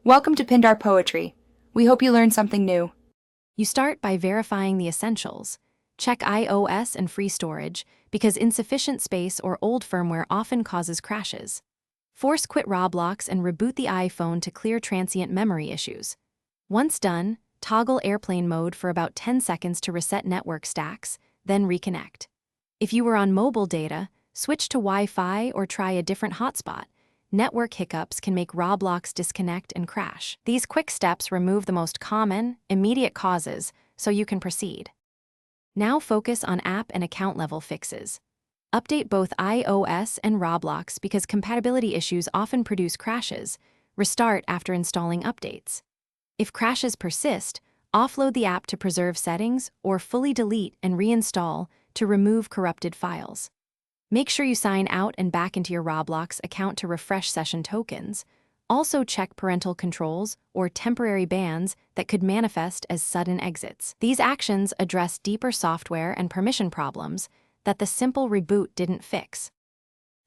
Welcome to Pindar Poetry. We hope you learned something new. You start by verifying the essentials. Check iOS and free storage, because insufficient space or old firmware often causes crashes. Force quit Roblox and reboot the iPhone to clear transient memory issues. Once done, toggle airplane mode for about 10 seconds to reset network stacks, then reconnect. If you were on mobile data, switch to Wi-Fi or try a different hotspot. Network hiccups can make Roblox disconnect and crash. These quick steps remove the most common, immediate causes, so you can proceed. Now focus on app and account level fixes. Update both iOS and Roblox because compatibility issues often produce crashes. Restart after installing updates. If crashes persist, offload the app to preserve settings or fully delete and reinstall to remove corrupted files. Make sure you sign out and back into your Roblox account to refresh session tokens. Also check parental controls or temporary bans that could manifest as sudden exits. These actions address deeper software and permission problems that the simple reboot didn't fix.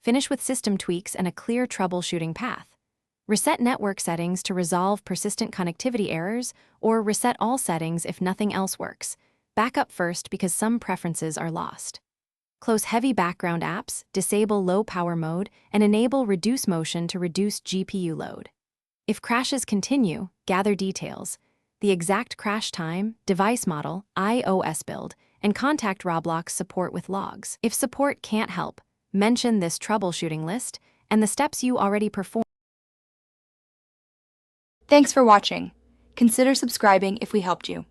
Finish with system tweaks and a clear troubleshooting path. Reset network settings to resolve persistent connectivity errors, or reset all settings if nothing else works. Back up first because some preferences are lost. Close heavy background apps, disable low power mode, and enable reduce motion to reduce GPU load. If crashes continue, gather details, the exact crash time, device model, iOS build, and contact Roblox support with logs. If support can't help, mention this troubleshooting list and the steps you already performed. Thanks for watching. Consider subscribing if we helped you.